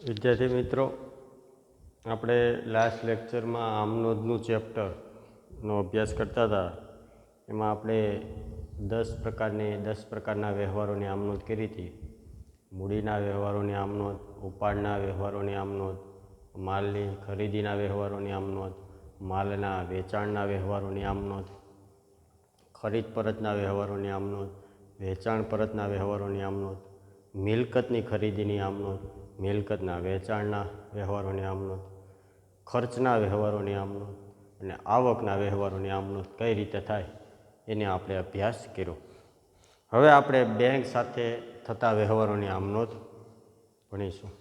વિદ્યાર્થી મિત્રો, આપણે લાસ્ટ લેક્ચરમાં આમનોંધનું ચેપ્ટરનો અભ્યાસ કરતા હતા. એમાં આપણે 10 પ્રકારના વ્યવહારોની આમનોંધ કરી હતી. મૂડીના વ્યવહારોની આમનોંધ, ઉપાડના વ્યવહારોની આમનોંધ, માલની ખરીદીના વ્યવહારોની આમનોંધ, માલના વેચાણના વ્યવહારોની આમનોંધ, ખરીદ પરતના વ્યવહારોની આમનોંધ, વેચાણ પરતના વ્યવહારોની આમનોંધ, મિલકતની ખરીદીની આમનોંધ, મિલકતના વેચાણના વ્યવહારોની આમનોંધ, ખર્ચના વ્યવહારોની આમનોંધ અને આવકના વ્યવહારોની આમનોંધ કઈ રીતે થાય એને આપણે અભ્યાસ કર્યો. હવે આપણે બેંક સાથે થતા વ્યવહારોની આમનોંધ ભણીશું.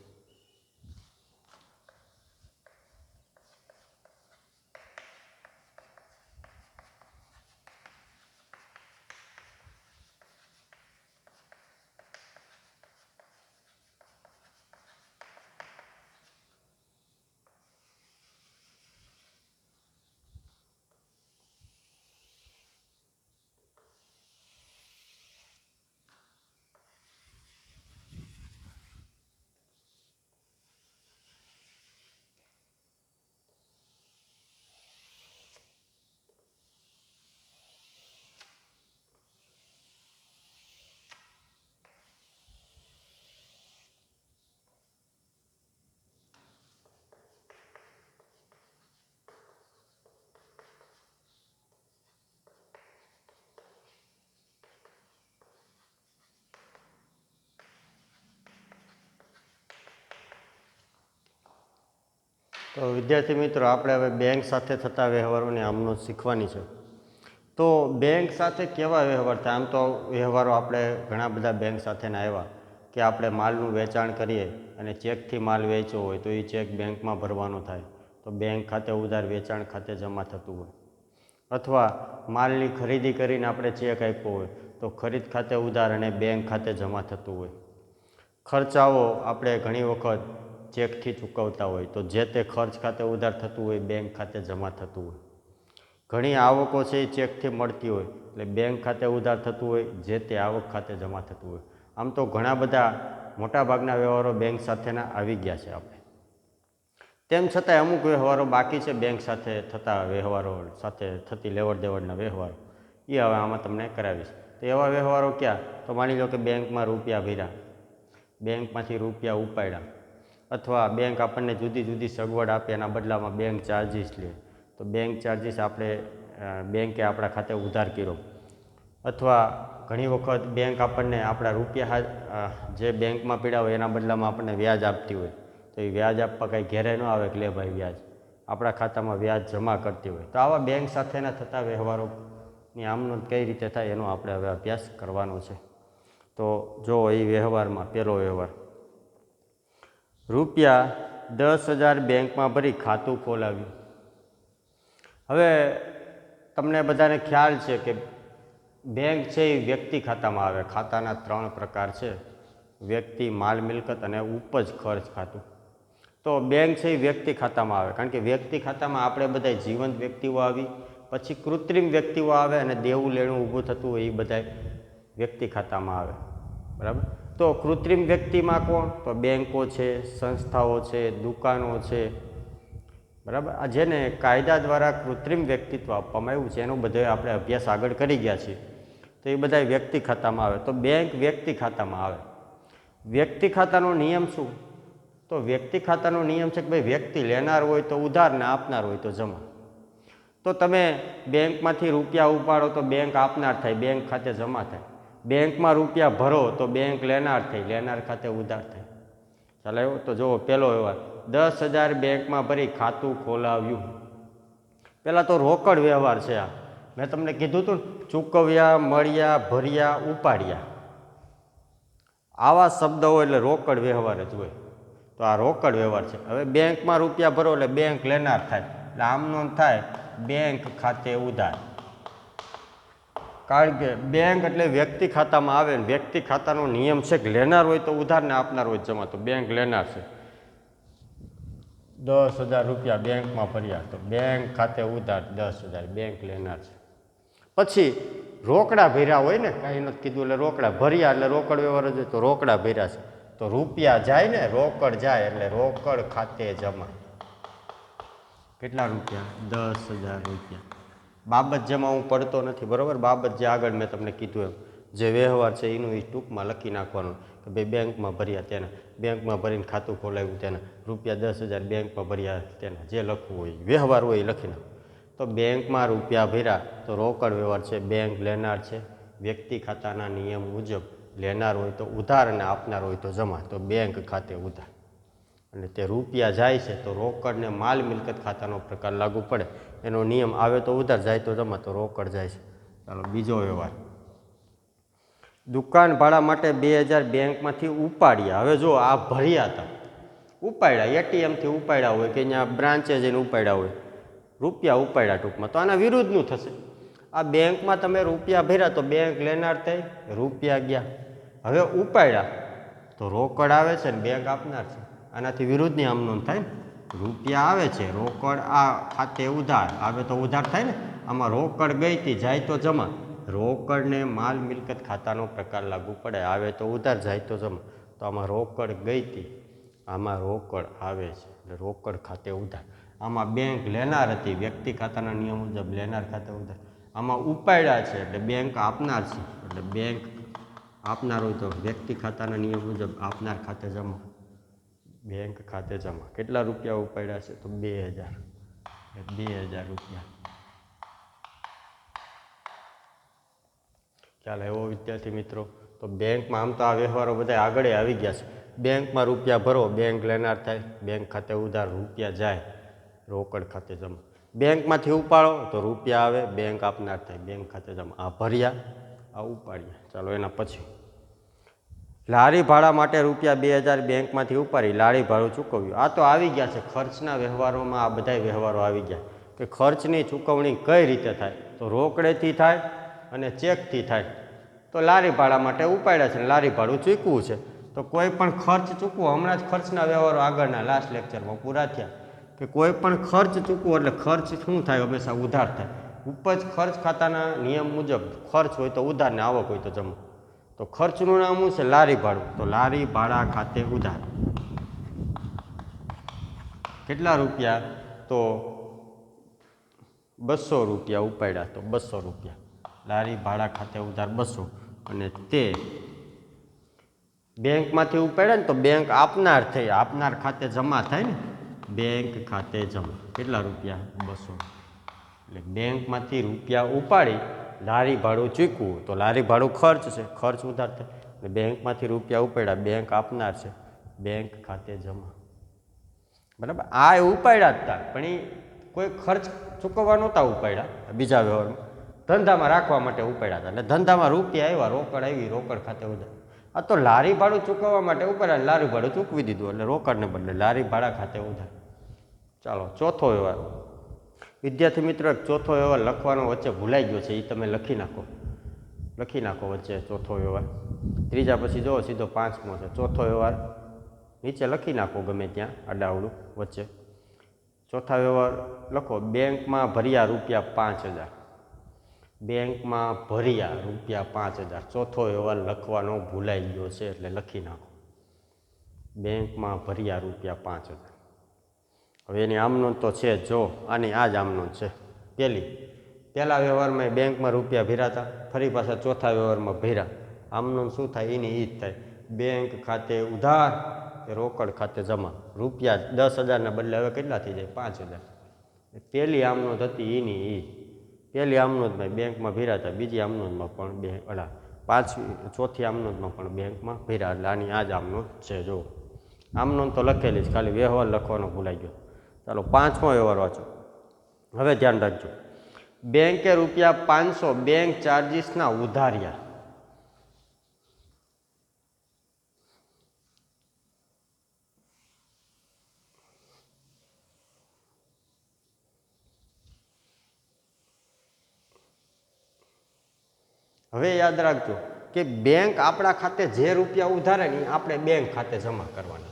તો વિદ્યાર્થી મિત્રો, આપણે હવે બેંક સાથે થતા વ્યવહારોની આમનોંધ શીખવાની છે. તો બેંક સાથે કેવા વ્યવહાર થાય? આમ તો વ્યવહારો આપણે ઘણા બધા બેંક સાથેના આવ્યા કે આપણે માલનું વેચાણ કરીએ અને ચેકથી માલ વેચ્યો હોય તો એ ચેક બેંકમાં ભરવાનો થાય, તો બેંક ખાતે ઉધાર વેચાણ ખાતે જમા થતું હોય. અથવા માલની ખરીદી કરીને આપણે ચેક આપ્યો હોય તો ખરીદ ખાતે ઉધાર અને બેંક ખાતે જમા થતું હોય. ખર્ચાઓ આપણે ઘણી વખત ચેકથી ચૂકવતા હોય તો જે તે ખર્ચ ખાતે ઉધાર થતું હોય, બેંક ખાતે જમા થતું હોય. ઘણી આવકો છે એ ચેકથી મળતી હોય એટલે બેંક ખાતે ઉધાર થતું હોય, જે તે આવક ખાતે જમા થતું હોય. આમ તો ઘણા બધા મોટાભાગના વ્યવહારો બેંક સાથેના આવી ગયા છે આપણે. તેમ છતાંય અમુક વ્યવહારો બાકી છે બેંક સાથે થતા વ્યવહારો સાથે થતી લેવડ દેવડના વ્યવહારો, એ હવે આમાં તમને કરાવીશ. તો એવા વ્યવહારો ક્યાં? તો માની લો કે બેંકમાં રૂપિયા ભર્યા, બેંકમાંથી રૂપિયા ઉપાડ્યા, અથવા બેંક આપણને જુદી જુદી સગવડ આપે એના બદલામાં બેંક ચાર્જીસ લે, તો બેંક ચાર્જીસ આપણે બેંકે આપણા ખાતે ઉધાર કર્યો. અથવા ઘણી વખત બેંક આપણને આપણા રૂપિયા જે બેંકમાં પીડ્યા હોય એના બદલામાં આપણને વ્યાજ આપતી હોય, તો એ વ્યાજ આપવા કંઈ ઘેરે ન આવે કે લે ભાઈ વ્યાજ, આપણા ખાતામાં વ્યાજ જમા કરતી હોય. તો આવા બેંક સાથેના થતા વ્યવહારોની આમનોંધ કઈ રીતે થાય એનો આપણે હવે અભ્યાસ કરવાનો છે. તો જો એ વ્યવહારમાં પહેલો વ્યવહાર, રૂપિયા 10,000 બેંકમાં ભરી ખાતું ખોલાવ્યું. હવે તમને બધાને ખ્યાલ છે કે બેંક છે એ વ્યક્તિ ખાતામાં આવે. ખાતાના 3 પ્રકાર છે: વ્યક્તિ, માલ મિલકત અને ઉપજ ખર્ચ ખાતું. તો બેંક છે એ વ્યક્તિ ખાતામાં આવે, કારણ કે વ્યક્તિ ખાતામાં આપણે બધા જીવંત વ્યક્તિઓ આવી, પછી કૃત્રિમ વ્યક્તિઓ આવે અને દેવું લેણું ઊભું થતું હોય એ બધા વ્યક્તિ ખાતામાં આવે. બરાબર? તો કૃત્રિમ વ્યક્તિમાં કોણ? તો બેંકો છે, સંસ્થાઓ છે, દુકાનો છે. બરાબર? આ જેને કાયદા દ્વારા કૃત્રિમ વ્યક્તિત્વ આપવામાં આવ્યું છે એનો બધો આપણે અભ્યાસ આગળ કરી ગયા છીએ. તો એ બધા વ્યક્તિ ખાતામાં આવે. તો બેંક વ્યક્તિ ખાતામાં આવે. વ્યક્તિ ખાતાનો નિયમ શું? તો વ્યક્તિ ખાતાનો નિયમ છે કે ભાઈ વ્યક્તિ લેનાર હોય તો ઉધાર ને આપનાર હોય તો જમા. તો તમે બેંકમાંથી રૂપિયા ઉપાડો તો બેંક આપનાર થાય, બેંક ખાતે જમા થાય. બેંકમાં રૂપિયા ભરો તો બેંક લેનાર થાય, લેનાર ખાતે ઉધાર થાય. ચાલો એવું. તો જુઓ પહેલો વ્યવહાર, 10,000 બેંકમાં ભરી ખાતું ખોલાવ્યું. પહેલાં તો રોકડ વ્યવહાર છે. આ મેં તમને કીધું હતું ને, ચૂકવ્યા, મળ્યા, ભર્યા, ઉપાડ્યા, આવા શબ્દ હોય એટલે રોકડ વ્યવહાર જ હોય. તો આ રોકડ વ્યવહાર છે. હવે બેંકમાં રૂપિયા ભરો એટલે બેંક લેનાર થાય, એટલે આમનો થાય બેંક ખાતે ઉધાર. કારણ કે બેંક એટલે વ્યક્તિ ખાતામાં આવે ને વ્યક્તિ ખાતાનો નિયમ છે કે લેનાર હોય તો ઉધાર ને આપનાર હોય જમા. તો બેંક લેનાર છે. 10,000 રૂપિયા બેંકમાં ભર્યા તો બેંક ખાતે ઉધાર 10,000, બેંક લેનાર છે. પછી રોકડા ભર્યા હોય ને, કાંઈ નથી કીધું એટલે રોકડા ભર્યા એટલે રોકડ વ્યવહાર જ હોય, તો રોકડા ભર્યા છે તો રૂપિયા જાય ને, રોકડ જાય એટલે રોકડ ખાતે જમા. કેટલા રૂપિયા? 10,000 રૂપિયા. બાબત જેમાં હું પડતો નથી, બરાબર. બાબત જે આગળ મેં તમને કીધું એમ જે વ્યવહાર છે એનું એ ટૂંકમાં લખી નાખવાનું કે ભાઈ બેંકમાં ભર્યા તેના, બેંકમાં ભરીને ખાતું ખોલાવ્યું તેના, રૂપિયા 10,000 બેંકમાં ભર્યા તેના, જે લખવું હોય વ્યવહાર હોય એ લખી નાખો. તો બેંકમાં રૂપિયા ભર્યા તો રોકડ વ્યવહાર છે, બેંક લેનાર છે, વ્યક્તિ ખાતાના નિયમ મુજબ લેનાર હોય તો ઉધાર અને આપનાર હોય તો જમા. તો બેંક ખાતે ઉધાર. અને તે રૂપિયા જાય છે તો રોકડને માલ મિલકત ખાતાનો પ્રકાર લાગુ પડે. એનો નિયમ આવે તો ઉધાર, જાય તો જમા, તો રોકડ જાય છે. ચાલો બીજો વ્યવહાર. દુકાન ભાડા માટે 2,000 બેંકમાંથી ઉપાડ્યા. હવે જો આ ભર્યા હતા, ઉપાડ્યા, એટીએમથી ઉપાડ્યા હોય કે અહીંયા બ્રાન્ચે જઈને ઉપાડ્યા હોય, રૂપિયા ઉપાડ્યા ટૂંકમાં, તો આના વિરુદ્ધનું થશે. આ બેંકમાં તમે રૂપિયા ભર્યા તો બેંક લેનાર થઈ, રૂપિયા ગયા. હવે ઉપાડ્યા તો રોકડ આવે છે ને બેંક આપનાર છે. આનાથી વિરુદ્ધની આમ નોંધ થાય ને. રૂપિયા આવે છે, રોકડ આ ખાતે ઉધાર આવે તો ઉધાર થાય ને. આમાં રોકડ ગઈ હતી, જાય તો જમા. રોકડને માલ મિલકત ખાતાનો પ્રકાર લાગુ પડે. આવે તો ઉધાર, જાય તો જમા. તો આમાં રોકડ ગઈ હતી, આમાં રોકડ આવે છે એટલે રોકડ ખાતે ઉધાર. આમાં બેંક લેનાર હતી, વ્યક્તિ ખાતાના નિયમ મુજબ લેનાર ખાતે ઉધાર. આમાં ઉપાડ્યા છે એટલે બેંક આપનાર છે, એટલે બેંક આપનાર હોય તો વ્યક્તિ ખાતાના નિયમ મુજબ આપનાર ખાતે જમા, બેંક ખાતે જમા. કેટલા રૂપિયા ઉપાડ્યા છે? તો 2,000. 2,000 રૂપિયા. ખ્યાલ આવ્યો વિદ્યાર્થી મિત્રો? તો બેંકમાં આમ તો આ વ્યવહારો બધા આગળ આવી ગયા છે. બેંકમાં રૂપિયા ભરો, બેંક લેનાર થાય, બેંક ખાતે ઉધાર, રૂપિયા જાય, રોકડ ખાતે જમા. બેંકમાંથી ઉપાડો તો રૂપિયા આવે, બેંક આપનાર થાય, બેંક ખાતે જમા. આ ભર્યા, આ ઉપાડ્યા. ચાલો એના પછી લારી ભાડા માટે રૂપિયા 2,000 બેંકમાંથી ઉપાડી લારી ભાડું ચૂકવ્યું. આ તો આવી ગયા છે ખર્ચના વ્યવહારોમાં. આ બધા વ્યવહારો આવી ગયા કે ખર્ચની ચૂકવણી કઈ રીતે થાય. તો રોકડેથી થાય અને ચેકથી થાય. તો લારી ભાડા માટે ઉપાડ્યા છે, લારી ભાડું ચૂકવું છે. તો કોઈ પણ ખર્ચ ચૂકવો, હમણાં જ ખર્ચના વ્યવહારો આગળના લાસ્ટ લેક્ચરમાં પૂરા થયા કે કોઈ પણ ખર્ચ ચૂકવો એટલે ખર્ચ શું થાય? હંમેશા ઉધાર થાય. ઉપજ ખર્ચ ખાતાના નિયમ મુજબ ખર્ચ હોય તો ઉધાર ને આવક હોય તો જમા. તો ખર્ચનું નામ શું છે? લારી ભાડું. તો લારી ભાડા ખાતે ઉધાર. કેટલા રૂપિયા? તો 200 રૂપિયા ઉપાડ્યા, તો 200 રૂપિયા. લારી ભાડા ખાતે ઉધાર 200. અને તે બેંકમાંથી ઉપાડ્યા ને તો બેંક આપનાર થઈ, આપનાર ખાતે જમા થાય ને, બેંક ખાતે જમા. કેટલા રૂપિયા? 200. એટલે બેંકમાંથી રૂપિયા ઉપાડી લારી ભાડું ચૂકવું તો લારી ભાડું ખર્ચ છે, ખર્ચ ઉધાર થાય. એટલે બેંકમાંથી રૂપિયા ઉપાડ્યા, બેંક આપનાર છે, બેંક ખાતે જમા. બરાબર. આ ઉપાડ્યા જ હતા પણ એ કોઈ ખર્ચ ચૂકવવા નહોતા ઉપાડ્યા. બીજા વ્યવહારમાં ધંધામાં રાખવા માટે ઉપાડ્યા હતા. એટલે ધંધામાં રૂપિયા આવ્યા, રોકડ આવી, રોકડ ખાતે ઉધાર. આ તો લારી ભાડું ચૂકવવા માટે ઉપાડ્યા, લારી ભાડું ચૂકવી દીધું એટલે રોકડને બદલે લારી ભાડા ખાતે ઉધાર. ચાલો ચોથો વ્યવહાર. વિદ્યાર્થી મિત્રો, એક ચોથો વ્યવહાર લખવાનો વચ્ચે ભૂલાઈ ગયો છે, એ તમે લખી નાખો. લખી નાખો વચ્ચે ચોથો વ્યવહાર. ત્રીજા પછી જો સીધો 5મો છે. ચોથો વ્યવહાર નીચે લખી નાખો ગમે ત્યાં આડાવડું વચ્ચે. ચોથા વ્યવહાર લખો. બેંકમાં ભર્યા રૂપિયા 5,000. બેંકમાં ભર્યા રૂપિયા 5,000. ચોથો વ્યવહાર લખવાનો ભૂલાઈ ગયો છે એટલે લખી નાખો. બેંકમાં ભર્યા રૂપિયા 5,000. હવે એની આમનોંધ તો છે જો, આની આ જ આમનોંધ છે. પહેલા વ્યવહારમાં બેંકમાં રૂપિયા ભર્યા હતા, ફરી પાછા ચોથા વ્યવહારમાં ભર્યા. આમનોંધ શું થાય? એની એ જ થાય. બેંક ખાતે ઉધાર કે રોકડ ખાતે જમા. રૂપિયા 10,000ના બદલે હવે કેટલા થઈ જાય? 5,000. પહેલી આમનોંધ હતી એની એ. પહેલી આમનોંધમાં બેંકમાં ભર્યા હતા, બીજી આમનોંધમાં પણ ચોથી આમનોંધમાં પણ બેંકમાં ભર્યા. એટલે આની આ જ આમનોંધ છે. જો આમનોંધ તો લખેલી જ, ખાલી વ્યવહાર લખવાનો ભૂલાઈ ગયો. ચાલો 5મો વ્યવહાર વાંચો. હવે ધ્યાન રાખજો. બેંકે રૂપિયા 500 બેંક ચાર્જીસના ઉધાર્યા. હવે યાદ રાખજો કે બેંક આપણા ખાતે જે રૂપિયા ઉધારે ને આપણે બેંક ખાતે જમા કરવાના.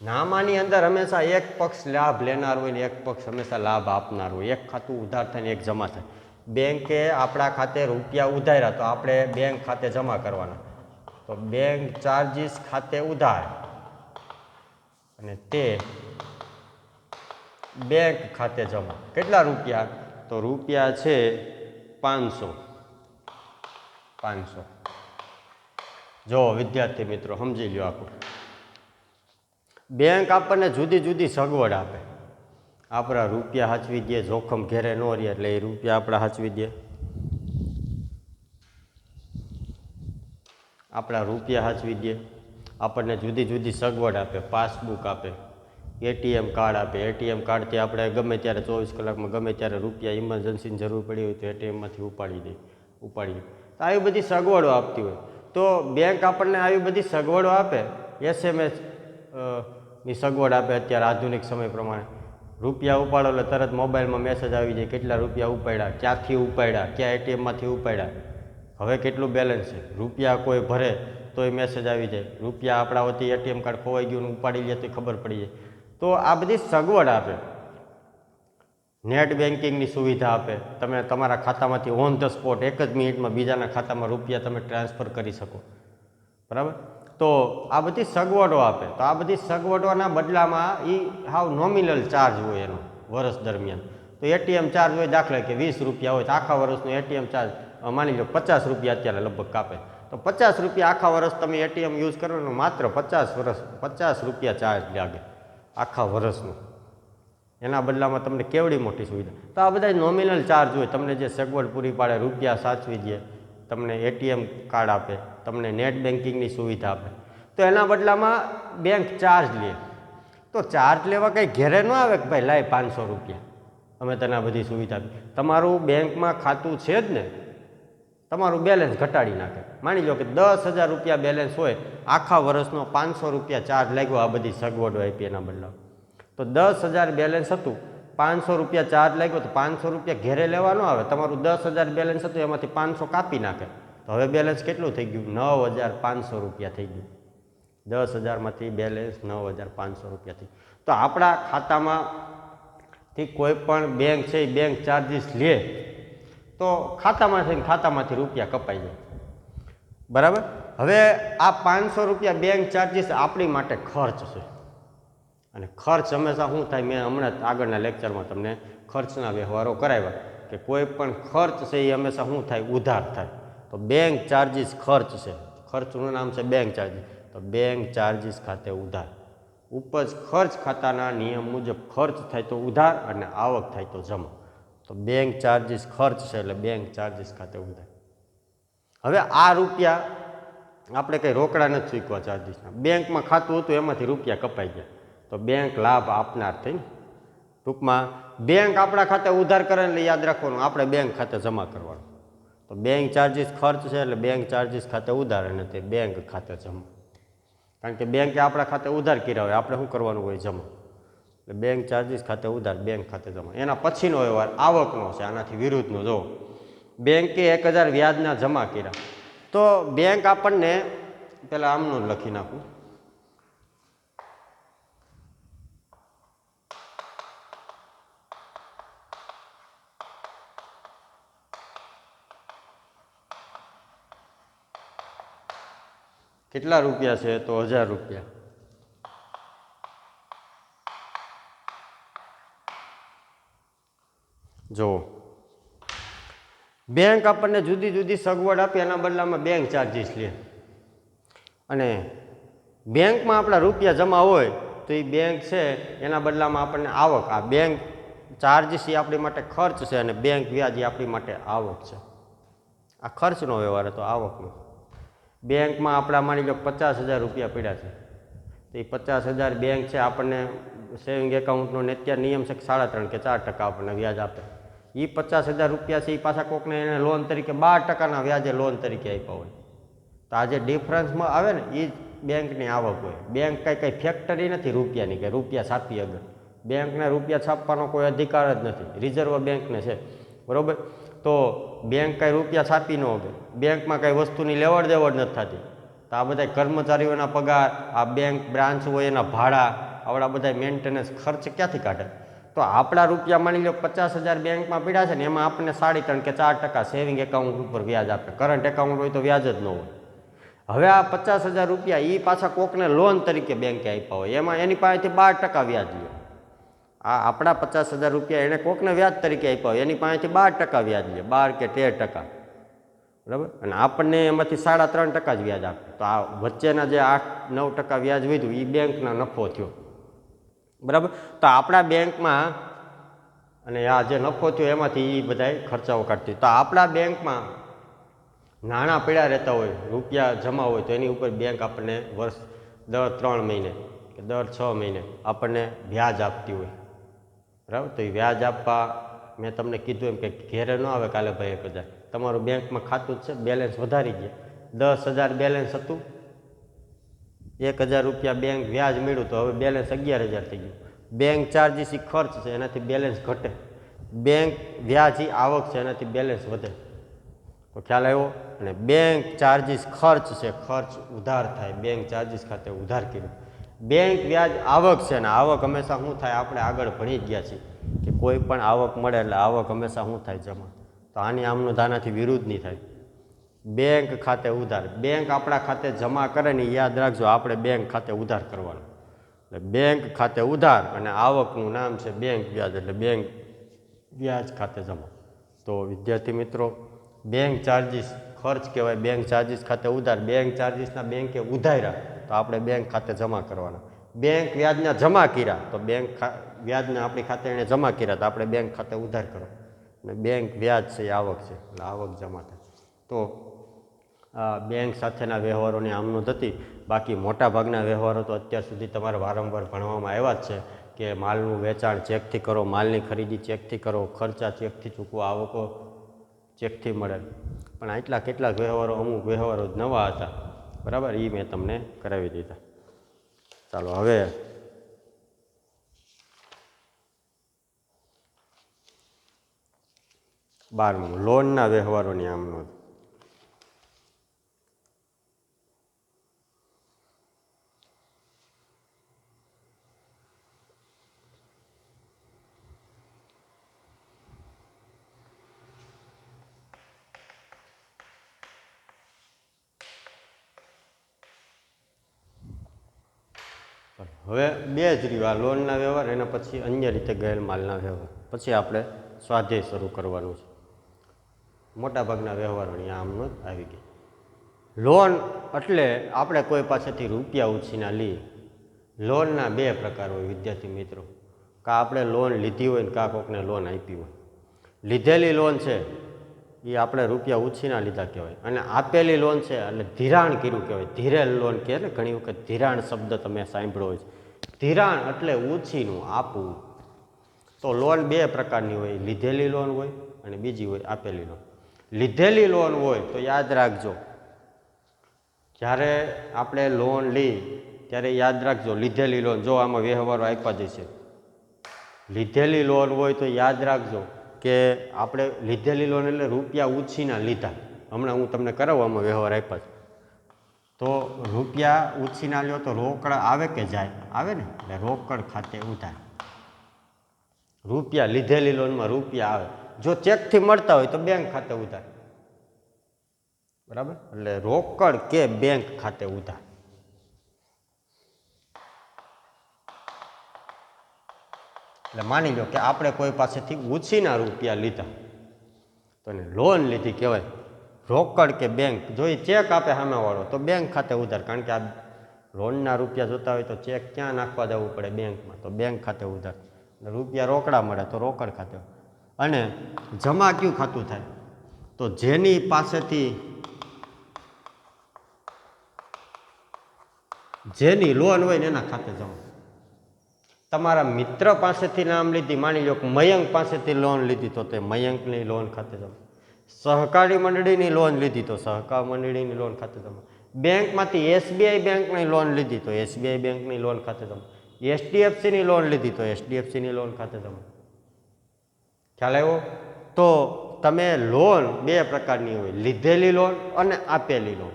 નામાની અંદર હંમેશા એક પક્ષ લાભ લેનાર હોય ને એક પક્ષ હંમેશા લાભ આપનાર હોય. એક ખાતું ઉધાર થાય ને એક જમા થાય. બેંકે આપણા ખાતે રૂપિયા ઉધાર્યા તો આપણે બેંક ખાતે જમા કરવાના. તો બેંક ચાર્જીસ ખાતે ઉધાર અને તે બેંક ખાતે જમા. કેટલા રૂપિયા? તો રૂપિયા છે 500. જો વિદ્યાર્થી મિત્રો સમજી લ્યો, આખું બેંક આપણને જુદી જુદી સગવડ આપે. આપણા રૂપિયા સાચવી દે, જોખમ ઘેરે ન રહે એટલે એ રૂપિયા આપણા સાચવી દે. આપણા રૂપિયા સાચવી દે, આપણને જુદી જુદી સગવડ આપે, પાસબુક આપે, એટીએમ કાર્ડ આપે. એટીએમ કાર્ડથી આપણે ગમે ત્યારે 24 કલાકમાં ગમે ત્યારે રૂપિયા ઇમરજન્સીની જરૂર પડી હોય તો એટીએમમાંથી ઉપાડીએ. તો આવી બધી સગવડો આપતી હોય. તો બેંક આપણને આવી બધી સગવડો આપે. SMS ની સગવડ આપે. અત્યારે આધુનિક સમય પ્રમાણે રૂપિયા ઉપાડો એટલે તરત મોબાઈલમાં મેસેજ આવી જાય, કેટલા રૂપિયા ઉપાડ્યા, ક્યાંથી ઉપાડ્યા, ક્યાં એટીએમમાંથી ઉપાડ્યા, હવે કેટલું બેલેન્સ છે. રૂપિયા કોઈ ભરે તોય મેસેજ આવી જાય. રૂપિયા આપણા વતી એટીએમ કાર્ડ ખોવાઈ ગયું ઉપાડી લે તો ખબર પડી જાય. તો આ બધી સગવડ આપે. નેટ બેન્કિંગની સુવિધા આપે. તમે તમારા ખાતામાંથી ઓન ધ સ્પોટ 1 જ મિનિટમાં બીજાના ખાતામાં રૂપિયા તમે ટ્રાન્સફર કરી શકો. બરાબર? તો આ બધી સગવડો આપે. તો આ બધી સગવડોના બદલામાં એ હાવ નોમિનલ ચાર્જ હોય એનો વર્ષ દરમિયાન. તો એટીએમ ચાર્જ હોય, દાખલા કે 20 રૂપિયા હોય તો આખા વર્ષનો એટીએમ ચાર્જ માની લો 50 રૂપિયા અત્યારે લગભગ કાપે. તો 50 રૂપિયા આખા વર્ષ તમે એટીએમ યુઝ કરવાનો, માત્ર 50 રૂપિયા ચાર્જ લાગે આખા વર્ષનું. એના બદલામાં તમને કેવડી મોટી સુવિધા. તો આ બધા નોમિનલ ચાર્જ હોય. તમને જે સગવડ પૂરી પાડે, રૂપિયા સાચવી દે, તમને એટીએમ કાર્ડ આપે, તમને નેટ બેન્કિંગની સુવિધા આપે. તો એના બદલામાં બેંક ચાર્જ લે. તો ચાર્જ લેવા કંઈ ઘેરે ન આવે કે ભાઈ લાય 500 રૂપિયા અમે તને આ બધી સુવિધા આપી. તમારું બેંકમાં ખાતું છે જ ને, તમારું બેલેન્સ ઘટાડી નાખે. માની લો કે 10,000 રૂપિયા બેલેન્સ હોય, આખા વર્ષનો 500 રૂપિયા ચાર્જ લાગ્યો આ બધી સગવડો આપી એના બદલામાં. તો 10,000 બેલેન્સ હતું, 500 રૂપિયા ચાર્જ લાગ્યો તો 500 રૂપિયા ઘેરે લેવા ન આવે. તમારું 10,000 બેલેન્સ હતું એમાંથી 500 કાપી નાખે. તો હવે બેલેન્સ કેટલું થઈ ગયું? 9,500 રૂપિયા થઈ ગયું. 10,000માંથી બેલેન્સ 9,500 રૂપિયા થઈ. તો આપણા ખાતામાંથી કોઈ પણ બેંક છે એ બેંક ચાર્જીસ લે તો ખાતામાંથી રૂપિયા કપાઈ જાય. બરાબર? હવે આ 500 રૂપિયા બેંક ચાર્જીસ આપણી માટે ખર્ચ છે. અને ખર્ચ હંમેશા શું થાય? મેં હમણાં આગળના લેક્ચરમાં તમને ખર્ચના વ્યવહારો કરાવ્યા કે કોઈ પણ ખર્ચ છે એ હંમેશા શું થાય? ઉધાર થાય. તો બેંક ચાર્જીસ ખર્ચ છે. ખર્ચનું નામ છે બેંક ચાર્જીસ. તો બેંક ચાર્જીસ ખાતે ઉધાર. ઉપજ ખર્ચ ખાતાના નિયમ મુજબ ખર્ચ થાય તો ઉધાર અને આવક થાય તો જમા. તો બેંક ચાર્જીસ ખર્ચ છે એટલે બેંક ચાર્જીસ ખાતે ઉધાર. હવે આ રૂપિયા આપણે કંઈ રોકડા નથી ચૂકવા ચાર્જીસના. બેંકમાં ખાતું હતું એમાંથી રૂપિયા કપાઈ ગયા. તો બેંક લાભ આપનાર થઈ ને. ટૂંકમાં બેંક આપણા ખાતે ઉધાર કરે એટલે યાદ રાખવાનું આપણે બેંક ખાતે જમા કરવાનું. તો બેંક ચાર્જીસ ખર્ચ છે એટલે બેંક ચાર્જીસ ખાતે ઉધાર અને તે બેંક ખાતે જમા. કારણ કે બેંકે આપણા ખાતે ઉધાર કર્યા હોય, આપણે શું કરવાનું હોય? જમા. એટલે બેંક ચાર્જીસ ખાતે ઉધાર, બેંક ખાતે જમા. એના પછીનો વ્યવહાર આવકનો છે, આનાથી વિરુદ્ધનો. જો બેંકે 1,000 વ્યાજના જમા કર્યા તો બેંક આપણને પેલા આમનું લખી નાખું. કેટલા રૂપિયા છે? તો 1,000 રૂપિયા. જો બેંક આપણને જુદી જુદી સગવડ આપે, એના બદલામાં બેંક ચાર્જીસ લે. અને બેંકમાં આપણા રૂપિયા જમા હોય તો એ બેંક છે એના બદલામાં આપણને આવક. આ બેંક ચાર્જીસ એ આપણી માટે ખર્ચ છે અને બેંક વ્યાજ એ આપણી માટે આવક છે. આ ખર્ચનો વ્યવહાર હતો, આવકનો. બેંકમાં આપણા માની લો 50,000 રૂપિયા પડ્યા છે તો એ 50,000 બેંક છે આપણને સેવિંગ એકાઉન્ટનો અત્યારે નિયમ છે કે 3.5% કે 4% આપણને વ્યાજ આપે. એ 50,000 રૂપિયા છે એ પાછા કોકને એને લોન તરીકે 12%ના વ્યાજે લોન તરીકે આપ્યા હોય. તો આ જે ડિફરન્સમાં આવે ને એ બેંકની આવક હોય. બેંક કંઈ ફેક્ટરી નથી રૂપિયાની કે રૂપિયા છાપી અગર. બેંકને રૂપિયા છાપવાનો કોઈ અધિકાર જ નથી, રિઝર્વ બેંકને છે. બરાબર? તો બેંક કાંઈ રૂપિયા છાપી ન હોય, બેંકમાં કાંઈ વસ્તુની લેવડ દેવડ નથી થતી. તો આ બધા કર્મચારીઓના પગાર, આ બેંક બ્રાન્ચ હોય એના ભાડા, આવડા બધા મેન્ટેનન્સ ખર્ચ ક્યાંથી કાઢે? તો આપણા રૂપિયા માની લો 50,000 બેંકમાં પડ્યા છે ને એમાં આપણને 3.5% કે 4% સેવિંગ એકાઉન્ટ ઉપર વ્યાજ આપે. કરંટ એકાઉન્ટ હોય તો વ્યાજ જ ન હોય. હવે આ 50,000 રૂપિયા એ પાછા કોકને લોન તરીકે બેંકે આપ્યા હોય, એમાં એની પાસેથી 12% વ્યાજ લે. આ આપણા 50,000 રૂપિયા એને કોકને વ્યાજ તરીકે આપ્યા હોય, એની પાસેથી 12% વ્યાજ લે, 12 કે 13%, બરાબર. અને આપણને એમાંથી 3.5% જ વ્યાજ આપે. તો આ વચ્ચેના જે 8-9% વ્યાજ વધ્યું એ બેંકનો નફો થયો, બરાબર. તો આપણા બેંકમાં અને આ જે નફો થયો એમાંથી એ બધા ખર્ચાઓ કાઢતી. તો આપણા બેંકમાં નાણાં પડ્યા રહેતા હોય, રૂપિયા જમા હોય, તો એની ઉપર બેંક આપણને વર્ષ દર 3 મહિને કે દર 6 મહિને આપણને વ્યાજ આપતી હોય, બરાબર. તો એ વ્યાજ આપવા મેં તમને કીધું એમ કે ઘેરે ન આવે કાલે ભાઈ 1,000, તમારું બેંકમાં ખાતું જ છે, બેલેન્સ વધારી ગયા, 10,000 બેલેન્સ હતું, 1,000 રૂપિયા બેંક વ્યાજ મળ્યું તો હવે બેલેન્સ 11,000 થઈ ગયું. બેંક ચાર્જીસ એ ખર્ચ છે, એનાથી બેલેન્સ ઘટે. બેંક વ્યાજ એ આવક છે, એનાથી બેલેન્સ વધે. તો ખ્યાલ આવ્યો. અને બેંક ચાર્જીસ ખર્ચ છે, ખર્ચ ઉધાર થાય, બેંક ચાર્જીસ ખાતે ઉધાર કર્યું. બેંક વ્યાજ આવક છે, અને આવક હંમેશા શું થાય, આપણે આગળ ભણી જ ગયા છીએ કે કોઈ પણ આવક મળે એટલે આવક હંમેશા શું થાય, જમા. તો આની આમનું આનાથી વિરુદ્ધ નહીં થાય. બેંક ખાતે ઉધાર, બેંક આપણા ખાતે જમા કરે ને યાદ રાખજો, આપણે બેંક ખાતે ઉધાર કરવાનું. એટલે બેંક ખાતે ઉધાર અને આવકનું નામ છે બેંક વ્યાજ, એટલે બેંક વ્યાજ ખાતે જમા. તો વિદ્યાર્થી મિત્રો, બેંક ચાર્જીસ ખર્ચ કહેવાય, બેંક ચાર્જીસ ખાતે ઉધાર. બેંક ચાર્જીસના બેંકે ઉધાર્યા તો આપણે બેંક ખાતે જમા કરવાના. બેંક વ્યાજના જમા કર્યા તો બેંક વ્યાજના આપણી ખાતે એને જમા કર્યા તો આપણે બેંક ખાતે ઉધાર કરો. અને બેંક વ્યાજ છે એ આવક છે, એટલે આવક જમા થાય. તો બેંક સાથેના વ્યવહારોની આમનોંધ હતી. બાકી મોટાભાગના વ્યવહારો તો અત્યાર સુધી તમારે વારંવાર ભણવામાં આવ્યા જ છે કે માલનું વેચાણ ચેકથી કરો, માલની ખરીદી ચેકથી કરો, ખર્ચા ચેકથી ચૂકવો, આવકો ચેકથી મળે. પણ આટલા કેટલાક વ્યવહારો, અમુક વ્યવહારો નવા હતા, બરાબર, એ મેં તમને કરાવી દીધા. ચાલો હવે લોનના વ્યવહારોની આમનોંધ. હવે બે જ રહ્યું, આ લોનના વ્યવહાર, એના પછી અન્ય રીતે ગયેલ માલના વ્યવહાર, પછી આપણે સ્વાધ્યાય શરૂ કરવાનું છે. મોટાભાગના વ્યવહારોની આમનોંધ આવી ગઈ. લોન એટલે આપણે કોઈ પાસેથી રૂપિયા ઉછીના લઈએ. લોનના 2 પ્રકાર હોય વિદ્યાર્થી મિત્રો. કાં આપણે લોન લીધી હોય ને કાં કોકને લોન આપી હોય. લીધેલી લોન છે એ આપણે રૂપિયા ઉછીના લીધા કહેવાય, અને આપેલી લોન છે એટલે ધિરાણ કર્યું કહેવાય. ધીરેલ લોન કહે ને, ઘણી વખત ધિરાણ શબ્દ તમે સાંભળ્યો હોય છે. ધિરાણ એટલે ઉછીનું આપવું. તો લોન 2 પ્રકારની હોય, લીધેલી લોન હોય અને બીજી હોય આપેલી લોન. લીધેલી લોન હોય તો યાદ રાખજો, જ્યારે આપણે લોન લઈ ત્યારે યાદ રાખજો, લીધેલી લોન, જો આમાં વ્યવહારો આપ્યા જ છે, લીધેલી લોન હોય તો યાદ રાખજો કે આપણે લીધેલી લોન એટલે રૂપિયા ઉછીના લીધા. હમણાં હું તમને કરાવું, આમાં વ્યવહાર આપ્યા છે. તો રૂપિયા ઉછીના લ્યો તો રોકડ આવે કે જાય? આવે ને, એટલે રોકડ ખાતે ઉધાર. રૂપિયા લીધેલી લોનમાં રૂપિયા આવે, જો ચેકથી મળતા હોય તો બેંક ખાતે ઉધાર, બરાબર. એટલે રોકડ કે બેંક ખાતે ઉધાર. એટલે માની લો કે આપણે કોઈ પાસેથી ઉછીના રૂપિયા લીધા તો એને લોન લીધી કહેવાય. રોકડ કે બેંક, જો એ ચેક આપે સામેવાળો તો બેંક ખાતે ઉધાર, કારણ કે આ લોનના રૂપિયા જોતા હોય તો ચેક ક્યાં નાખવા જવું પડે? બેંકમાં. તો બેંક ખાતે ઉધાર. રૂપિયા રોકડા મળે તો રોકડ ખાતે. અને જમા કયું ખાતું થાય? તો જેની પાસેથી જેની લોન હોય ને એના ખાતે જમા. તમારા મિત્ર પાસેથી નામ લીધી, માની લો કે મયંક પાસેથી લોન લીધી તો તે મયંકની લોન ખાતે જમા. સહકારી મંડળીની લોન લીધી તો સહકાર મંડળીની લોન ખાતે જમા. બેંકમાંથી એસબીઆઈ બેંકની લોન લીધી તો એસબીઆઈ બેંકની લોન ખાતે જમા. એચડીએફસીની લોન લીધી તો એચડીએફસીની લોન ખાતે જમા. ખ્યાલ આવ્યો? તો તમે લોન 2 પ્રકારની હોય, લીધેલી લોન અને આપેલી લોન.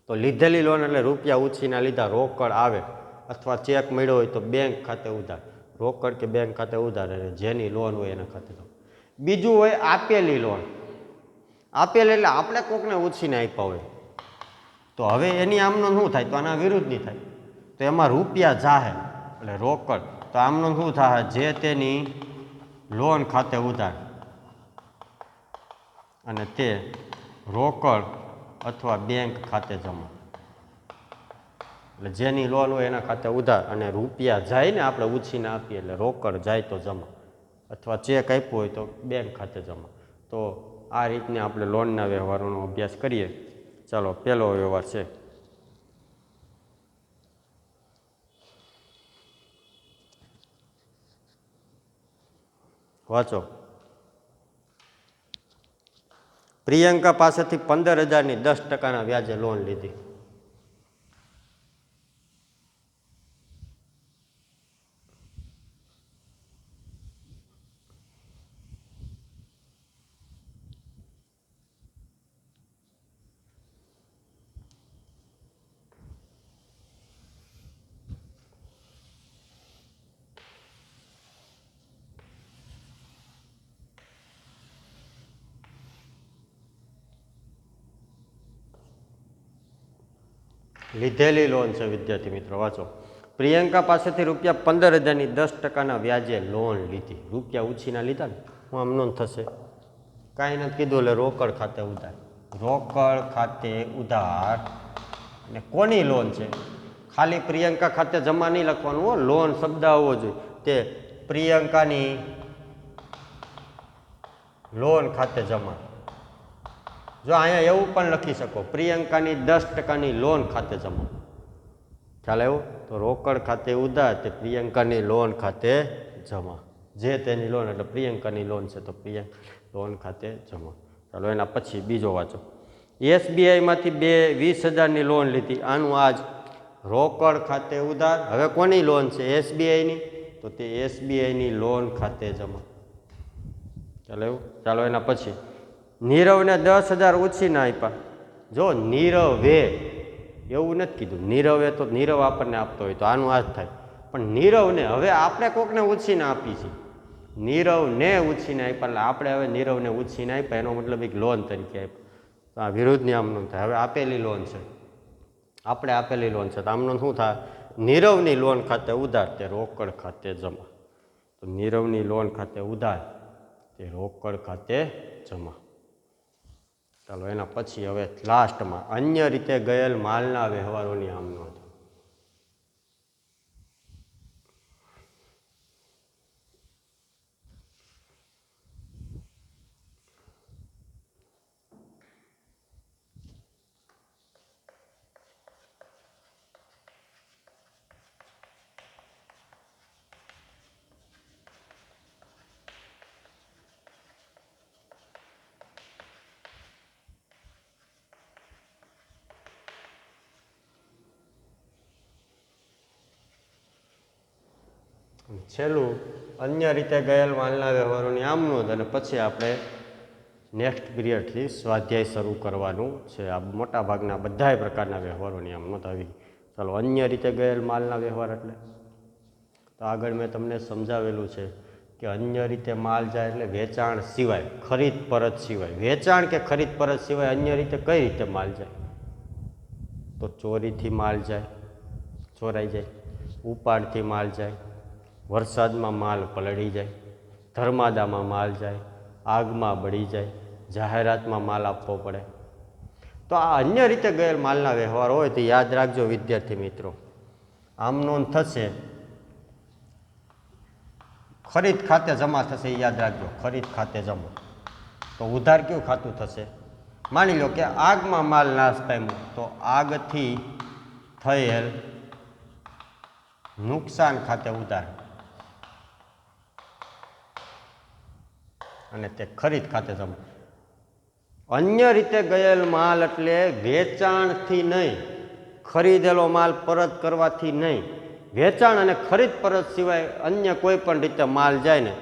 તો લીધેલી લોન એટલે રૂપિયા ઉછીના લીધા, રોકડ આવે અથવા ચેક મળ્યો હોય તો બેંક ખાતે ઉધાર. રોકડ કે બેંક ખાતે ઉધાર, અને જેની લોન હોય એના ખાતે જમા. બીજું હોય આપેલી લોન. આપેલી એટલે આપણે કોકને ઉછીને આપ્યા હોય. તો હવે એની આમનો શું થાય? તો આના વિરુદ્ધની થાય. તો એમાં રૂપિયા જાહે એટલે રોકડ. તો આમનો શું થાય? જે તેની લોન ખાતે ઉધાર અને તે રોકડ અથવા બેંક ખાતે જમા. એટલે જેની લોન હોય એના ખાતે ઉધાર અને રૂપિયા જાય ને આપણે ઉછીને આપીએ એટલે રોકડ જાય તો જમા, અથવા ચેક આપ્યો હોય તો બેંક ખાતે જમા. તો આ રીતને આપણે લોનના વ્યવહારોનો અભ્યાસ કરીએ. ચાલો, પહેલો વ્યવહાર છે. વાંચો. પ્રિયંકા પાસેથી 15,000ની 10% વ્યાજે લોન લીધી. લીધેલી લોન છે વિદ્યાર્થી મિત્રો. વાંચો. પ્રિયંકા પાસેથી ₹15,000ની 10%ના વ્યાજે લોન લીધી. રૂપિયા ઉછીના લીધા ને, હું આમ નોંધ થશે, કાંઈ નથી કીધું. એટલે રોકડ ખાતે ઉધાર. રોકડ ખાતે ઉધાર. અને કોની લોન છે? ખાલી પ્રિયંકા ખાતે જમા નહીં લખવાનું હો, લોન શબ્દ આવવો જોઈએ. તે પ્રિયંકાની લોન ખાતે જમા. જો અહીંયા એવું પણ લખી શકો, પ્રિયંકાની 10%ની લોન ખાતે જમા. ખ્યાલ આવ્યો? તો રોકડ ખાતે ઉધાર, તે પ્રિયંકાની લોન ખાતે જમા. જે તેની લોન એટલે પ્રિયંકાની લોન છે તો પ્રિયંકા લોન ખાતે જમા. ચાલો, એના પછી બીજો વાંચો. SBIમાંથી 20,000ની લોન લીધી. આનું આજ રોકડ ખાતે ઉધાર. હવે કોની લોન છે? SBIની. તો તે SBIની લોન ખાતે જમા. ચાલો એવું. ચાલો, એના પછી નીરવને 10,000 ઉછીના આપ્યા. જો નીરવે એવું નથી કીધું, નીરવે તો નીરવ આપણને આપતો હોય તો આનું આ જ થાય. પણ નીરવને હવે આપણે કોકને ઉછીને આપી છે. નીરવને ઉછીને આપ્યા એટલે આપણે હવે નીરવને ઉછીને આપ્યા, એનો મતલબ એક લોન તરીકે આપ્યા. તો આ વિરુદ્ધની આમનો થાય. હવે આપેલી લોન છે, આપણે આપેલી લોન છે, તો આમનો શું થાય? નીરવની લોન ખાતે ઉધાર, તે રોકડ ખાતે જમા. તો નીરવની લોન ખાતે ઉધાર, તે રોકડ ખાતે જમા. ચાલો, એના પછી હવે લાસ્ટમાં અન્ય રીતે ગયેલ માલના વ્યવહારોની આમ નોંધ. છેલ્લું અન્ય રીતે ગયેલ માલના વ્યવહારોની આમ નોંધ. અને પછી આપણે નેક્સ્ટ પીરિયડથી સ્વાધ્યાય શરૂ કરવાનું છે. આ મોટા ભાગના બધાય પ્રકારના વ્યવહારોની આમ નોંધ આવી. ચાલો, અન્ય રીતે ગયેલ માલના વ્યવહાર એટલે તો આગળ મેં તમને સમજાવેલું છે કે અન્ય રીતે માલ જાય એટલે વેચાણ સિવાય, ખરીદ પરત સિવાય. વેચાણ કે ખરીદ પરત સિવાય અન્ય રીતે કઈ રીતે માલ જાય? તો ચોરીથી માલ જાય, ચોરાઈ જાય. ઉપાડથી માલ જાય, વરસાદમાં માલ પલળી જાય, ધર્માદામાં માલ જાય, આગમાં બળી જાય, જાહેરાતમાં માલ આપવો પડે. તો આ અન્ય રીતે ગયેલ માલના વ્યવહાર હોય તો યાદ રાખજો વિદ્યાર્થી મિત્રો. આમ નોંધ થશે, ખરીદ ખાતે જમા થશે. એ યાદ રાખજો, ખરીદ ખાતે જમા. તો ઉધાર કયું ખાતું થશે? માની લો કે આગમાં માલ નાશ પામ્યો, તો આગથી થયેલ નુકસાન ખાતે ઉધાર, અને તે ખરીદ ખાતે જમા. અન્ય રીતે ગયેલ માલ એટલે વેચાણથી નહીં, ખરીદેલો માલ પરત કરવાથી નહીં. વેચાણ અને ખરીદ પરત સિવાય અન્ય કોઈ પણ રીતે માલ જાય ને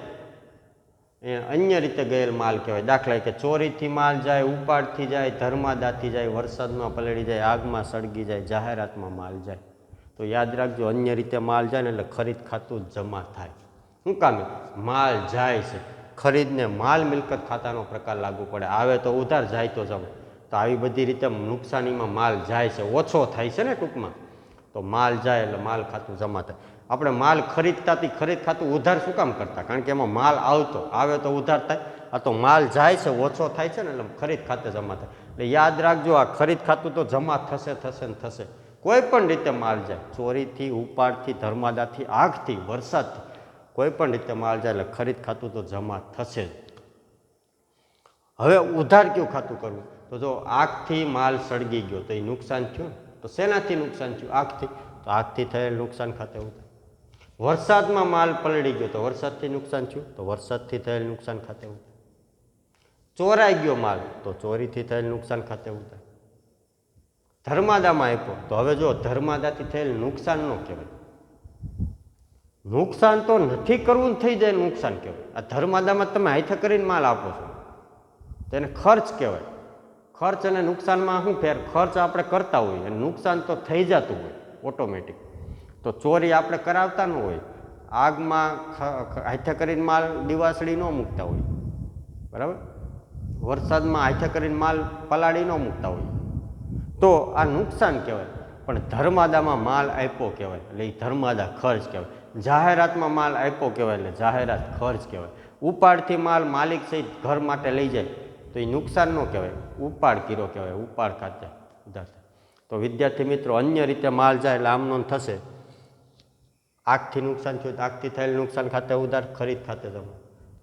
એ અન્ય રીતે ગયેલ માલ કહેવાય. દાખલા કે ચોરીથી માલ જાય, ઉપાડથી જાય, ધર્માદાથી જાય, વરસાદમાં પલળી જાય, આગમાં સળગી જાય, જાહેરાતમાં માલ જાય. તો યાદ રાખજો, અન્ય રીતે માલ જાય ને એટલે ખરીદ ખાતું જ જમા થાય. શું કામે? માલ જાય છે. ખરીદને માલ મિલકત ખાતાનો પ્રકાર લાગુ પડે. આવે તો ઉધાર, જાય તો જમા. તો આવી બધી રીતે નુકસાનીમાં માલ જાય છે, ઓછો થાય છે ને ટૂંકમાં. તો માલ જાય એટલે માલ ખાતું જમા થાય. આપણે માલ ખરીદતાથી ખરીદ ખાતું ઉધાર શું કામ કરતા? કારણ કે એમાં માલ આવતો આવે તો ઉધાર થાય. આ તો માલ જાય છે, ઓછો થાય છે ને એટલે ખરીદ ખાતે જમા થાય. એટલે યાદ રાખજો, આ ખરીદ ખાતું તો જમા થશે થશે ને થશે. કોઈ પણ રીતે માલ જાય, ચોરીથી, ઉપાડથી, ધર્માદાથી, આગથી, વરસાદથી, કોઈ પણ રીતે માલ જાય એટલે ખરીદ ખાતું તો જમા થશે જ. હવે ઉધાર કયું ખાતું કરવું? તો જો આગથી માલ સળગી ગયો તો એ નુકસાન થયું. તો શેનાથી નુકસાન થયું? આગથી. તો આગથી થયેલ નુકસાન ખાતે ઉધાર. વરસાદમાં માલ પલળી ગયો તો વરસાદથી નુકસાન થયું. તો વરસાદથી થયેલ નુકસાન ખાતે ઉધાર. ચોરાઈ ગયો માલ તો ચોરીથી થયેલ નુકસાન ખાતે ઉધાર. ધર્માદામાં આપ્યો તો હવે જો ધર્માદાથી થયેલ નુકસાન ન કહેવાય. નુકસાન તો નથી કરવું થઈ જાય નુકસાન કહેવાય. આ ધર્માદામાં તમે હાથે કરીને માલ આપો છો તેને ખર્ચ કહેવાય. ખર્ચ અને નુકસાનમાં શું ફેર? ખર્ચ આપણે કરતા હોઈએ અને નુકસાન તો થઈ જતું હોય ઓટોમેટિક. તો ચોરી આપણે કરાવતા ન હોય, આગમાં હાથે કરીને માલ દિવાસળી ન મૂકતા હોય, બરાબર? વરસાદમાં હાથે કરીને માલ પલાળી ન મૂકતા હોય, તો આ નુકસાન કહેવાય. પણ ધર્માદામાં માલ આપ્યો કહેવાય એટલે એ ધર્માદા ખર્ચ કહેવાય. જાહેરાતમાં માલ આપ્યો કહેવાય એટલે જાહેરાત ખર્ચ કહેવાય. ઉપાડથી માલ માલિક સહિત ઘર માટે લઈ જાય તો એ નુકસાન ન કહેવાય, ઉપાડ કર્યો કહેવાય. ઉપાડ ખાતે ઉધાર થાય. તો વિદ્યાર્થી મિત્રો, અન્ય રીતે માલ જાય એટલે આમનો થશે. આગથી નુકસાન થયું તો આગથી થયેલ નુકસાન ખાતે ઉધાર, ખરીદ ખાતે જમા.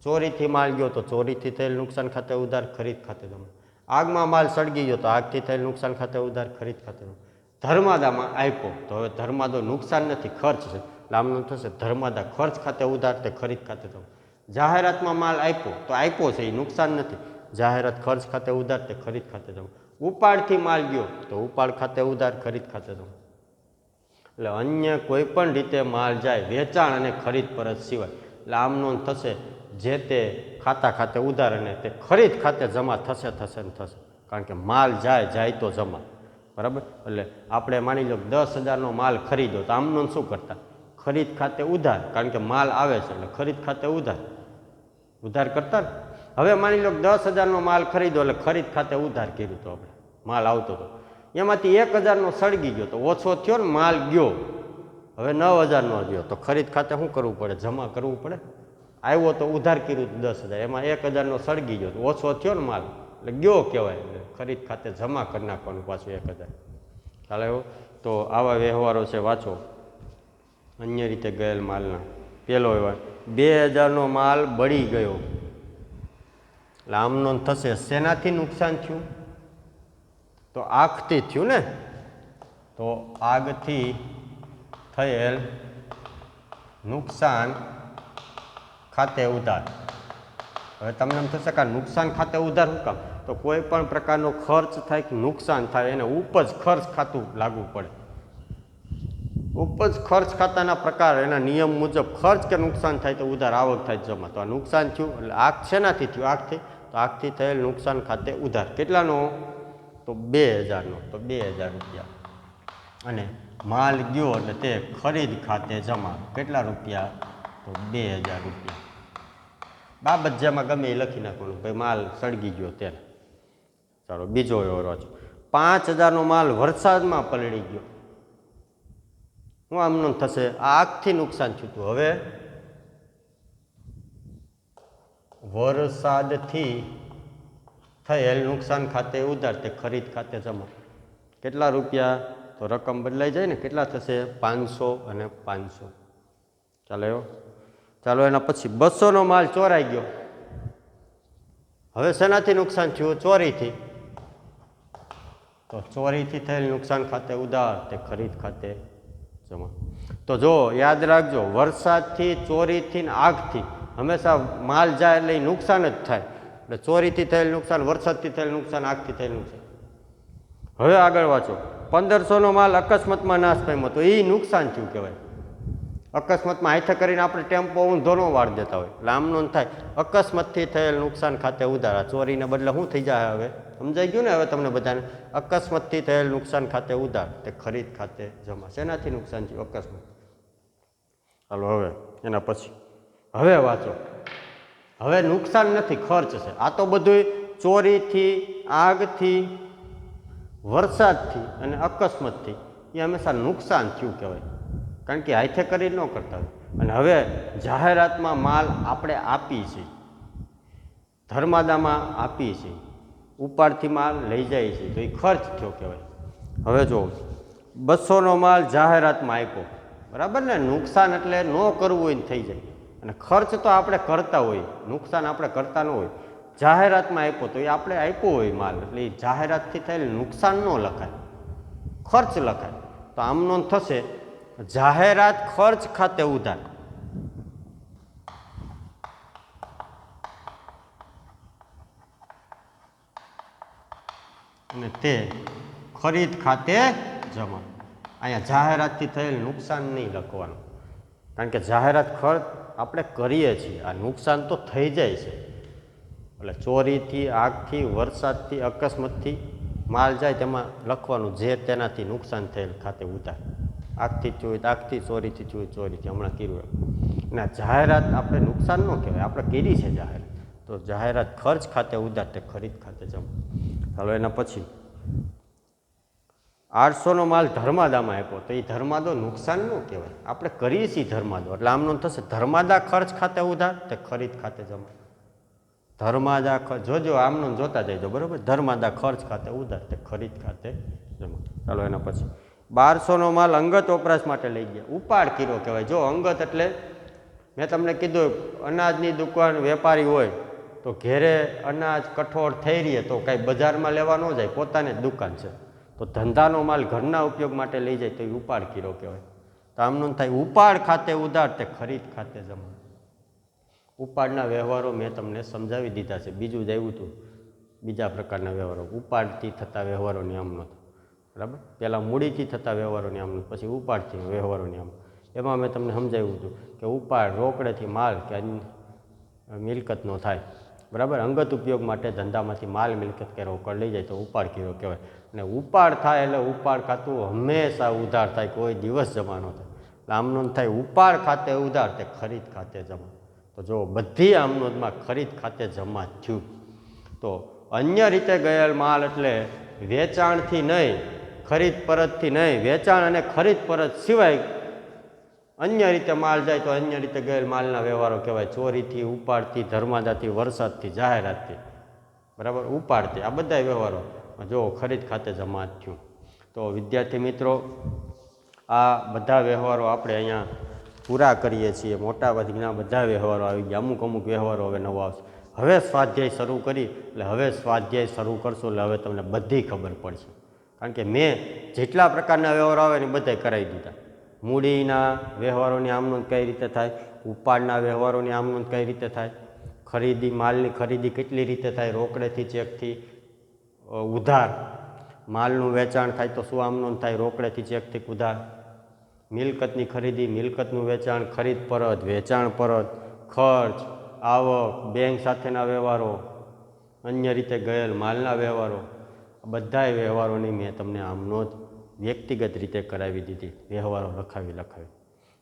ચોરીથી માલ ગયો તો ચોરીથી થયેલ નુકસાન ખાતે ઉધાર, ખરીદ ખાતે જમા. આગમાં માલ સળગી ગયો તો આગથી થયેલ નુકસાન ખાતે ઉધાર, ખરીદ ખાતે જમા. ધર્માદામાં આપ્યો તો હવે ધર્માદો નુકસાન નથી, ખર્ચ છે એટલે આમનું થશે ધર્માદા ખર્ચ ખાતે ઉધાર, તે ખરીદ ખાતે જમા. જાહેરાતમાં માલ આપ્યો તો આપ્યો છે એ નુકસાન નથી, જાહેરાત ખર્ચ ખાતે ઉધાર, તે ખરીદ ખાતે જમા. ઉપાડથી માલ ગયો તો ઉપાડ ખાતે ઉધાર, ખરીદ ખાતે જમા. એટલે અન્ય કોઈ પણ રીતે માલ જાય વેચાણ અને ખરીદ પરત સિવાય એટલે આમનો થશે જે તે ખાતા ખાતે ઉધાર અને તે ખરીદ ખાતે જમા થશે થશે ને થશે. કારણ કે માલ જાય તો જમા, બરાબર? એટલે આપણે માની લો 10,000નો માલ ખરીદ્યો તો આમનો શું કરતા? ખરીદ ખાતે ઉધાર, કારણ કે માલ આવે છે એટલે ખરીદ ખાતે ઉધાર કરતા ને. હવે માની લો 10,000નો માલ ખરીદ્યો એટલે ખરીદ ખાતે ઉધાર કર્યું તો આપણે માલ આવતો હતો, એમાંથી 1,000નો સળગી ગયો તો ઓછો થયો ને માલ ગયો. હવે 9,000નો ગયો તો ખરીદ ખાતે શું કરવું પડે? જમા કરવું પડે. આવ્યો તો ઉધાર કર્યું 10,000, એમાં 1,000નો સળગી ગયો તો ઓછો થયો ને માલ એટલે ગયો કહેવાય. એટલે ખરીદ ખાતે જમા કરી નાખવાનું પાછું 1,000. ચાલે એવું? તો આવા વ્યવહારો છે, વાંચો. અન્ય રીતે ગયેલ માલના પહેલો વ્યવહાર, 2,000નો માલ બળી ગયો એટલે આમનો થશે શેનાથી નુકસાન થયું? તો આગથી થયું ને. તો આગથી થયેલ નુકસાન ખાતે ઉધાર. હવે તમને એમ થશે કે નુકસાન ખાતે ઉધાર શું કામ? તો કોઈ પણ પ્રકારનો ખર્ચ થાય કે નુકસાન થાય એને ઉપજ ખર્ચ ખાતું લાગવું પડે. ઉપજ ખર્ચ ખાતાના પ્રકાર એના નિયમ મુજબ ખર્ચ કે નુકસાન થાય તો ઉધાર, આવક થાય જમા. તો આ નુકસાન થયું એટલે આગ શેનાથી થયું? આગથી. તો આગથી થયેલ નુકસાન ખાતે ઉધાર કેટલાનો? તો 2,000નો. તો 2,000 રૂપિયા. અને માલ ગયો એટલે તે ખરીદ ખાતે જમા. કેટલા રૂપિયા? તો 2,000 રૂપિયા. બાબત જેમાં ગમે એ લખી નાખવાનું, ભાઈ માલ સળગી ગયો ત્યારે. ચાલો બીજો વ્યવહાર વાંચો. 5,000નો માલ વરસાદમાં પલળી ગયો. હું આમનું થશે? આ આગથી નુકસાન થયું હતું. હવે વરસાદથી થયેલ નુકસાન ખાતે ઉધાર, તે ખરીદ ખાતે જમા. કેટલા રૂપિયા? તો રકમ બદલાઈ જાય ને. કેટલા થશે? 500 અને 500. ચાલો એના પછી 200નો માલ ચોરાઈ ગયો. હવે શેનાથી નુકસાન થયું? ચોરીથી. તો ચોરીથી થયેલ નુકસાન ખાતે ઉધાર, તે ખરીદ ખાતે જમા. તો જો યાદ રાખજો, વરસાદથી, ચોરીથી ને આગથી હંમેશા માલ જાય એટલે નુકસાન જ થાય. એટલે ચોરીથી થયેલ નુકસાન, વરસાદથી થયેલ નુકસાન, આગથી થયેલ નુકસાન. હવે આગળ વાંચો. 1,500નો માલ અકસ્માતમાં નાશ પામ્યો તો એ નુકસાન થયું કહેવાય. અકસ્માતમાં હાથે કરીને આપણે ટેમ્પો ઊંધો ન વાળ દેતા હોય એટલે આમનો થાય અકસ્માતથી થયેલ નુકસાન ખાતે ઉધાર. ચોરીને બદલે શું થઈ જાય? હવે સમજાઈ ગયું ને? હવે તમને બધાને અકસ્માતથી થયેલ નુકસાન ખાતે ઉધાર, તે ખરીદ ખાતે જમા. શેનાથી નુકસાન થયું? અકસ્માત. ચાલો હવે એના પછી હવે વાંચો. હવે નુકસાન નથી, ખર્ચ છે. આ તો બધું ચોરીથી, આગથી, વરસાદથી અને અકસ્માતથી એ હંમેશા નુકસાન થયું કહેવાય, કારણ કે હાથે કરી ન કરતા હોય. અને હવે જાહેરાતમાં માલ આપણે આપીએ છીએ, ધર્માદામાં આપીએ છીએ, ઉપાડથી માલ લઈ જાય છે, તો એ ખર્ચ થયો કહેવાય. હવે જો 200નો માલ જાહેરાતમાં આપ્યો, બરાબર ને, નુકસાન એટલે ન કરવું હોય ને થઈ જાય, અને ખર્ચ તો આપણે કરતા હોય, નુકસાન આપણે કરતા ન હોય. જાહેરાતમાં આપ્યો તો એ આપણે આપ્યો હોય માલ, એટલે એ જાહેરાતથી થયેલ નુકસાન ન લખાય, ખર્ચ લખાય. તો આમનો થશે જાહેરાત ખર્ચ ખાતે ઉધાર, અને તે ખરીદ ખાતે જમા. અહીંયા જાહેરાતથી થયેલ નુકસાન નહીં લખવાનું, કારણ કે જાહેરાત ખર્ચ આપણે કરીએ છીએ, આ નુકસાન તો થઈ જાય છે. એટલે ચોરીથી, આગથી, વરસાદથી, અકસ્માતથી માલ જાય તેમાં લખવાનું જે તેનાથી નુકસાન થયેલ ખાતે ઉધાર. આગથી ચોરી આગથી, ચોરીથી ચોરીથી, હમણાં કર્યું. અને જાહેરાત આપણે નુકસાન ન કહેવાય, આપણે કરી છે જાહેરાત, તો જાહેરાત ખર્ચ ખાતે ઉધાર, તે ખરીદ ખાતે જમા. ચાલો એના પછી 800નો માલ ધર્માદામાં આપ્યો, તો એ ધર્માદો નુકસાન ન કહેવાય, આપણે કરીએ છીએ ધર્માદો, એટલે આમનો થશે ધર્માદા ખર્ચ ખાતે ઉધાર, તે ખરીદ ખાતે જમા. ધર્માદા જોજો, આમનો જોતા જઈજો, બરાબર. ધર્માદા ખર્ચ ખાતે ઉધાર, તે ખરીદ ખાતે જમા. ચાલો એના પછી 1200નો માલ અંગત વપરાશ માટે લઈ ગયા, ઉપાડ કર્યો કહેવાય. જો અંગત એટલે મેં તમને કીધું, અનાજની દુકાન વેપારી હોય તો ઘેરે અનાજ કઠોળ થઈ રહીએ તો કાંઈ બજારમાં લેવા ન જાય, પોતાની જ દુકાન છે, તો ધંધાનો માલ ઘરના ઉપયોગ માટે લઈ જાય તો એ ઉપાડ કર્યો કહેવાય. તો આમનું થાય ઉપાડ ખાતે ઉધાર, તે ખરીદ ખાતે જમા. ઉપાડના વ્યવહારો મેં તમને સમજાવી દીધા છે, બીજું જ આવ્યું હતું, બીજા પ્રકારના વ્યવહારો. ઉપાડથી થતા વ્યવહારોની આમનો, બરાબર. પહેલાં મૂડીથી થતા વ્યવહારોની આમનો, પછી ઉપાડથી વ્યવહારોની આમ. એમાં મેં તમને સમજાવ્યું હતું કે ઉપાડ રોકડેથી માલ કે મિલકતનો થાય, બરાબર. અંગત ઉપયોગ માટે ધંધામાંથી માલ મિલકત કે રોકડ લઈ જાય તો ઉપાડ કર્યો કહેવાય. અને ઉપાડ થાય એટલે ઉપાડ ખાતું હંમેશા ઉધાર થાય, કોઈ દિવસ જમા ન થાય. એટલે આમનો થાય ઉપાડ ખાતે ઉધાર, તે ખરીદ ખાતે જમા. તો જો બધી આમનોંધમાં ખરીદ ખાતે જમા થયું. તો અન્ય રીતે ગયેલ માલ એટલે વેચાણથી નહીં, ખરીદ પરતથી નહીં, વેચાણ અને ખરીદ પરત સિવાય અન્ય રીતે માલ જાય તો અન્ય રીતે ગયેલ માલના વ્યવહારો કહેવાય. ચોરીથી, ઉપાડથી, ધર્માદાથી, વરસાદથી, જાહેરાતથી, બરાબર, ઉપાડથી, આ બધા વ્યવહારો જો ખરીદ ખાતે જમા થયું. તો વિદ્યાર્થી મિત્રો, આ બધા વ્યવહારો આપણે અહીંયા પૂરા કરીએ છીએ. મોટા ભાગના બધા વ્યવહારો આવી ગયા, અમુક અમુક વ્યવહારો હવે નવા આવશે. હવે સ્વાધ્યાય શરૂ કરી, એટલે હવે સ્વાધ્યાય શરૂ કરશો એટલે હવે તમને બધી ખબર પડશે, કારણ કે મેં જેટલા પ્રકારના વ્યવહારો આવે ને બધા કરાવી દીધા. મૂડીના વ્યવહારોની આમનોંધ કઈ રીતે થાય, ઉપાડના વ્યવહારોની આમનોંધ કઈ રીતે થાય, ખરીદી, માલની ખરીદી કેટલી રીતે થાય, રોકડેથી, ચેકથી, ઉધાર, માલનું વેચાણ થાય તો શું આમનોંધ થાય, રોકડેથી, ચેકથી, ઉધાર, મિલકતની ખરીદી, મિલકતનું વેચાણ, ખરીદ પરત, વેચાણ પરત, ખર્ચ, આવક, બેંક સાથેના વ્યવહારો, અન્ય રીતે ગયેલ માલના વ્યવહારો, બધા વ્યવહારોની મેં તમને આમનોંધ વ્યક્તિગત રીતે કરાવી દીધી, વ્યવહારો લખાવી,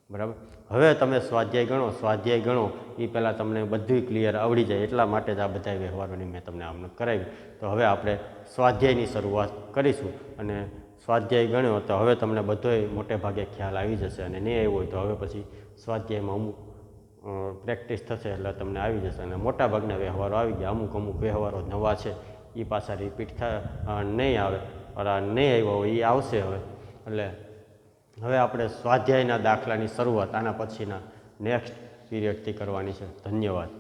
બરાબર. હવે તમે સ્વાધ્યાય ગણો એ પહેલાં તમને બધું ક્લિયર આવડી જાય, એટલા માટે જ આ બધા વ્યવહારોની મેં તમને આમનોંધ કરાવી. તો હવે આપણે સ્વાધ્યાયની શરૂઆત કરીશું, અને સ્વાધ્યાય ગણ્યો તો હવે તમને બધોય મોટે ભાગે ખ્યાલ આવી જશે, અને નહીં આવ્યો હોય તો હવે પછી સ્વાધ્યાયમાં અમુક પ્રેક્ટિસ થશે એટલે તમને આવી જશે. અને મોટા ભાગના વ્યવહારો આવી ગયા, અમુક વ્યવહારો નવા છે એ પાછા રિપીટ નહીં આવે, નહીં આવ્યો હોય એ આવશે હવે. એટલે હવે આપણે સ્વાધ્યાયના દાખલાની શરૂઆત આના પછીના નેક્સ્ટ પીરિયડથી કરવાની છે. ધન્યવાદ.